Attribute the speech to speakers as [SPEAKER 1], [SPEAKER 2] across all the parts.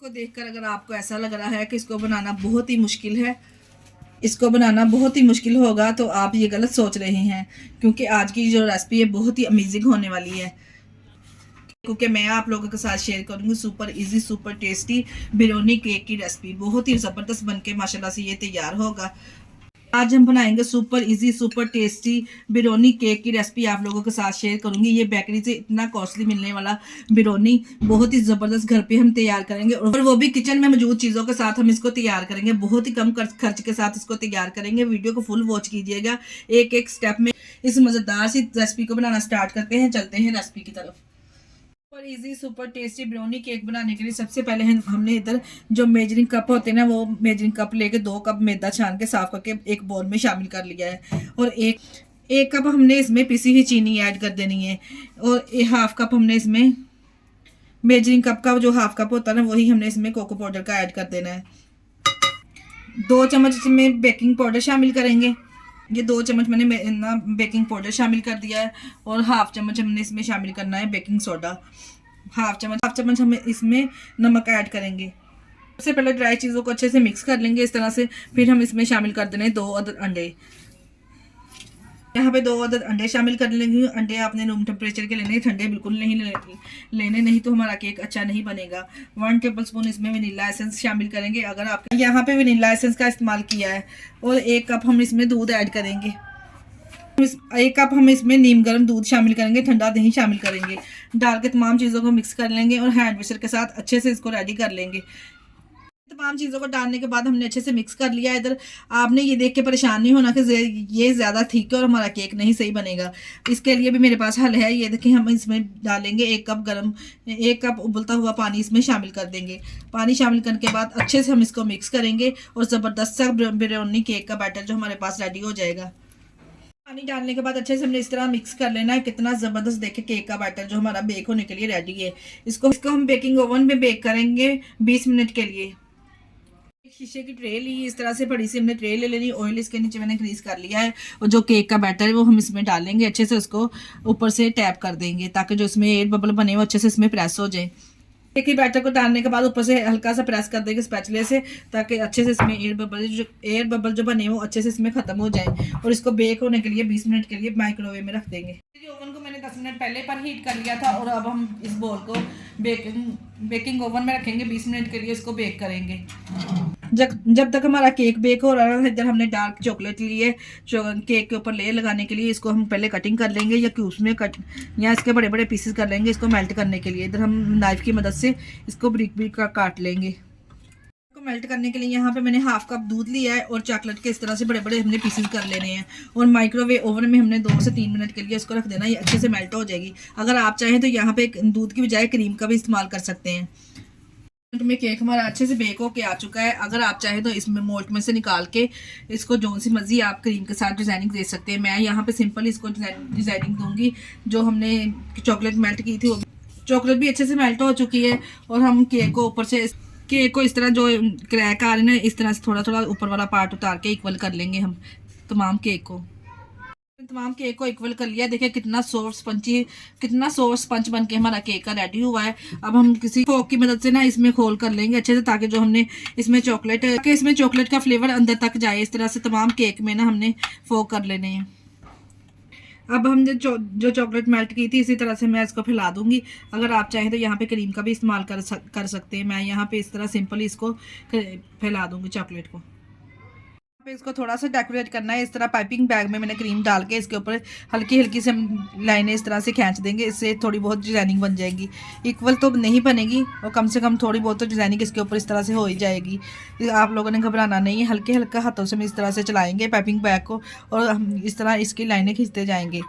[SPEAKER 1] को देखकर अगर आपको ऐसा लग रहा है कि इसको बनाना बहुत ही मुश्किल है, इसको बनाना बहुत ही मुश्किल होगा, तो आप ये गलत सोच रहे हैं, क्योंकि आज की जो रेसिपी है बहुत ही अमेजिंग होने वाली है। क्योंकि मैं आप लोगों के साथ शेयर करूंगी super easy super tasty biryani cake की रेसिपी। बहुत ही ज़बरदस्त बनके माशाल्लाह से ये तैयार होगा। आज हम बनाएंगे super easy super tasty biryani cake की रेसिपी आप लोगों के साथ शेयर करूंगी। ये बेकरी से इतना कॉस्टली मिलने वाला बिरयानी बहुत ही ज़बरदस्त घर पे हम तैयार करेंगे, और वो भी किचन में मौजूद चीज़ों के साथ हम इसको तैयार करेंगे। बहुत ही कम खर्च के साथ इसको तैयार करेंगे। वीडियो को फुल वॉच कीजिएगा, एक एक स्टेप में इस मज़ेदार सी रेसिपी को बनाना स्टार्ट करते हैं। चलते हैं रेसिपी की तरफ। Super easy super tasty brownie cake बनाने के लिए सबसे पहले हमने इधर जो मेजरिंग कप होते हैं ना, वो मेजरिंग कप लेके 2 कप मैदा छान के साफ करके एक बोल में शामिल कर लिया है। और एक कप हमने इसमें पिसी हुई चीनी ऐड कर देनी है, और हाफ कप हमने इसमें मेजरिंग कप का जो हाफ कप होता है ना, वही हमने इसमें कोको पाउडर का ऐड कर देना है। 2 चम्मच इसमें बेकिंग पाउडर शामिल करेंगे। ये 2 चम्मच मैंने ना बेकिंग पाउडर शामिल कर दिया है, और हाफ चम्मच हमने इसमें शामिल करना है बेकिंग सोडा। हाफ चम्मच हम इसमें नमक ऐड करेंगे। सबसे पहले ड्राई चीज़ों को अच्छे से मिक्स कर लेंगे इस तरह से। फिर हम इसमें शामिल कर देंगे 2 अदद अंडे। यहाँ पे 2 अदद अंडे शामिल कर लेंगे। अंडे आपने रूम टेम्परेचर के लेने, ठंडे बिल्कुल नहीं लेने, नहीं तो हमारा केक अच्छा नहीं बनेगा। 1 टेबलस्पून इसमें वनीला एसेंस शामिल करेंगे, अगर आपने यहाँ पे वनीला एसेंस का इस्तेमाल किया है। और 1 कप हम इसमें दूध ऐड करेंगे। 1 कप हम इसमें नीम गर्म दूध शामिल करेंगे, ठंडा दही शामिल करेंगे। डाल के तमाम चीज़ों को मिक्स कर लेंगे और हैंड मिक्सर के साथ अच्छे से इसको रेडी कर लेंगे। तमाम चीज़ों को डालने के बाद हमने अच्छे से मिक्स कर लिया। इधर आपने ये देख के परेशान नहीं होना कि ये ज़्यादा थिक है और हमारा केक नहीं सही बनेगा। इसके लिए भी मेरे पास हल है। ये देखिए, हम इसमें डालेंगे 1 कप उबलता हुआ पानी इसमें शामिल कर देंगे। पानी शामिल करने के बाद अच्छे से हम इसको मिक्स करेंगे, और ज़बरदस्त सा बिरयानी केक का बैटर जो हमारे पास रेडी हो जाएगा। पानी डालने के बाद अच्छे से हमने इस तरह मिक्स कर लेना है। कितना ज़बरदस्त देखे केक का बैटर जो हमारा बेक होने के लिए रेडी है। इसको हम बेकिंग ओवन में बेक करेंगे 20 मिनट के लिए। शीशे की ट्रे ली, इस तरह से बड़ी सी हमने ट्रे ले लेनी। ऑयल इसके नीचे मैंने ग्रीस कर लिया है, और जो केक का बैटर है वो हम इसमें डालेंगे। अच्छे से उसको ऊपर से टैप कर देंगे, ताकि जो इसमें एयर बबल बने वो अच्छे से इसमें प्रेस हो जाए। केक के बैटर को डालने के बाद ऊपर से हल्का सा प्रेस कर देंगे स्पैचुले से, ताकि अच्छे से इसमें एयर बबल जो बने वो अच्छे से इसमें ख़त्म हो जाए। और इसको बेक होने के लिए 20 मिनट के लिए माइक्रोवेव में रख देंगे। ओवन को मैंने 10 मिनट पहले पर हीट कर लिया था, और अब हम इस बोल को बेकिंग ओवन में रखेंगे। 20 मिनट के लिए इसको बेक करेंगे। जब तक हमारा केक बेक हो रहा है, इधर हमने डार्क चॉकलेट ली है केक के ऊपर लेयर लगाने के लिए। इसको हम पहले कटिंग कर लेंगे, या क्यूब्स में या इसके बड़े बड़े पीसेस कर लेंगे इसको मेल्ट करने के लिए। इधर हम नाइफ की मदद से इसको ब्रिक का काट लेंगे। इसको मेल्ट करने के लिए यहाँ पे मैंने हाफ कप दूध लिया है, और चॉकलेट के इस तरह से बड़े बड़े हमने पीसेस कर लेने हैं। और माइक्रोवेव ओवन में हमने 2 से 3 मिनट के लिए इसको रख देना, ये अच्छे से मेल्ट हो जाएगी। अगर आप चाहें तो यहाँ पे दूध की बजाय क्रीम का भी इस्तेमाल कर सकते हैं। में केक हमारा अच्छे से बेक होके आ चुका है। अगर आप चाहें तो इसमें मोल्ड में से निकाल के इसको जो सी मर्जी आप क्रीम के साथ डिज़ाइनिंग दे सकते हैं। मैं यहाँ पे सिंपल इसको डिज़ाइनिंग दूंगी। जो हमने चॉकलेट मेल्ट की थी, वो चॉकलेट भी अच्छे से मेल्ट हो चुकी है। और हम केक को ऊपर से केक को इस तरह जो क्रैक आ रहे हैं, इस तरह से थोड़ा थोड़ा ऊपर वाला पार्ट उतार के इक्वल कर लेंगे हम तमाम केक को इक्वल कर लिया। देखिए कितना सॉफ्ट स्पंज बन के हमारा केक का रेडी हुआ है। अब हम किसी फोक की मदद से ना इसमें खोल कर लेंगे अच्छे से, ताकि जो हमने इसमें चॉकलेट का फ्लेवर अंदर तक जाए। इस तरह से तमाम केक में ना हमने फोक कर लेने हैं। अब हम जो चॉकलेट मेल्ट की थी, इसी तरह से मैं इसको फैला दूंगी। अगर आप चाहें तो यहाँ पे क्रीम का भी इस्तेमाल कर सकते हैं। मैं यहाँ पे इस तरह सिंपली इसको फैला दूंगी चॉकलेट को। पे इसको थोड़ा सा डेकोरेट करना है। इस तरह पाइपिंग बैग में मैंने क्रीम डाल के इसके ऊपर हल्की हल्की से लाइनें इस तरह से खींच देंगे। इससे थोड़ी बहुत डिज़ाइनिंग बन जाएगी। इक्वल तो नहीं बनेगी, और कम से कम थोड़ी बहुत तो डिज़ाइनिंग इसके ऊपर इस तरह से हो ही जाएगी। आप लोगों ने घबराना नहीं है, हल्के हल्का हाथों से हम इस तरह से चलाएंगे पाइपिंग बैग को, और हम इस तरह इसकी लाइनें खींचते जाएंगे।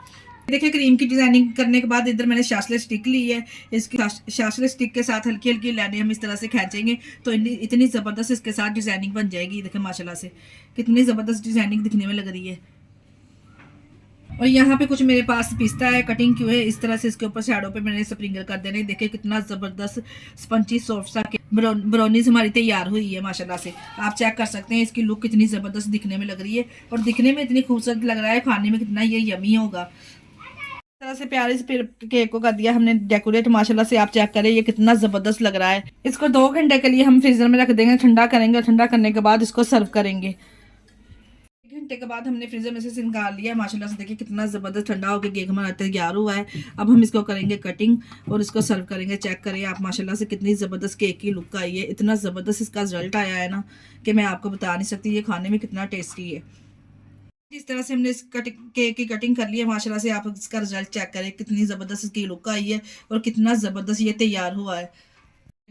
[SPEAKER 1] देखिए क्रीम की डिज़ाइनिंग करने के बाद इधर मैंने शासले स्टिक ली है। इसकी शासले स्टिक के साथ हल्की हल्की लाइनें हम इस तरह से खींचेंगे, तो इतनी ज़बरदस्त इसके साथ डिज़ाइनिंग बन जाएगी। देखिए माशाल्लाह से कितनी ज़बरदस्त डिज़ाइनिंग दिखने में लग रही है। और यहाँ पे कुछ मेरे पास पिस्ता है कटिंग की हुई, इस तरह से इसके ऊपर शैडो पे मैंने स्प्रिंकल कर देने। देखिए कितना ज़बरदस्त स्पंची सॉफ्ट सा ब्राउनीज हमारी तैयार हुई है माशाल्लाह से। आप चेक कर सकते हैं इसकी लुक कितनी ज़बरदस्त दिखने में लग रही है, और दिखने में इतनी खूबसूरत लग रहा है, खाने में कितना ये यमी होगा। तरह से प्यारे से केक को कर दिया हमने डेकोरेट। माशाल्लाह से आप चेक करें ये कितना ज़बरदस्त लग रहा है। इसको 2 घंटे के लिए हम फ्रीज़र में रख देंगे, ठंडा करेंगे। ठंडा करने के बाद इसको सर्व करेंगे। 1 घंटे के बाद हमने फ्रीज़र में से निकाल लिया। माशाल्लाह से देखिए कितना ज़बरदस्त ठंडा होकर केक हमारा तैयार हुआ है। अब हम इसको करेंगे कटिंग और इसको सर्व करेंगे। चेक करें आप माशाल्लाह से कितनी ज़बरदस्त केक की लुक आई है। इतना ज़बरदस्त इसका रिजल्ट आया है ना कि मैं आपको बता नहीं सकती ये खाने में कितना टेस्टी है। इस तरह से हमने इस केक की कटिंग कर ली है। माशाल्लाह से आप इसका रिजल्ट चेक करें कितनी ज़बरदस्त इसकी लुक आई है और कितना ज़बरदस्त ये तैयार हुआ है।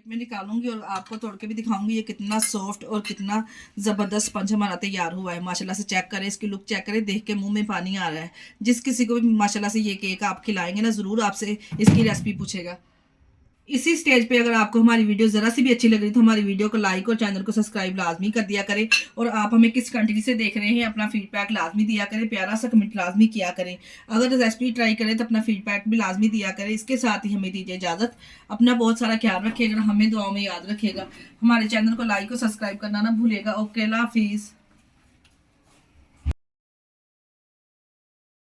[SPEAKER 1] मैं निकालूंगी और आपको तोड़ के भी दिखाऊंगी ये कितना सॉफ्ट और कितना ज़बरदस्त स्पंज हमारा तैयार हुआ है। माशाल्लाह से चेक करें, इसकी लुक चेक करें, देख के मुंह में पानी आ रहा है। जिस किसी को भी माशाल्लाह से ये केक आप खिलाएंगे ना ज़रूर आपसे इसकी रेसिपी पूछेगा। इसी स्टेज पे अगर आपको हमारी वीडियो ज़रा सी भी अच्छी लग रही तो हमारी वीडियो को लाइक और चैनल को सब्सक्राइब लाजमी कर दिया करें। और आप हमें किस कंट्री से देख रहे हैं अपना फीडबैक लाजमी दिया करें, प्यारा सा कमेंट लाजमी किया करें। अगर रेसिपी ट्राई करें तो अपना फीडबैक भी लाजमी दिया करें। इसके साथ ही हमें दीजिए इजाज़त। अपना बहुत सारा ख्याल रखिएगा, हमें दुआओं में याद रखिएगा। हमारे चैनल को लाइक और सब्सक्राइब करना ना भूलिएगा। ओके, अल्लाह हाफिज़।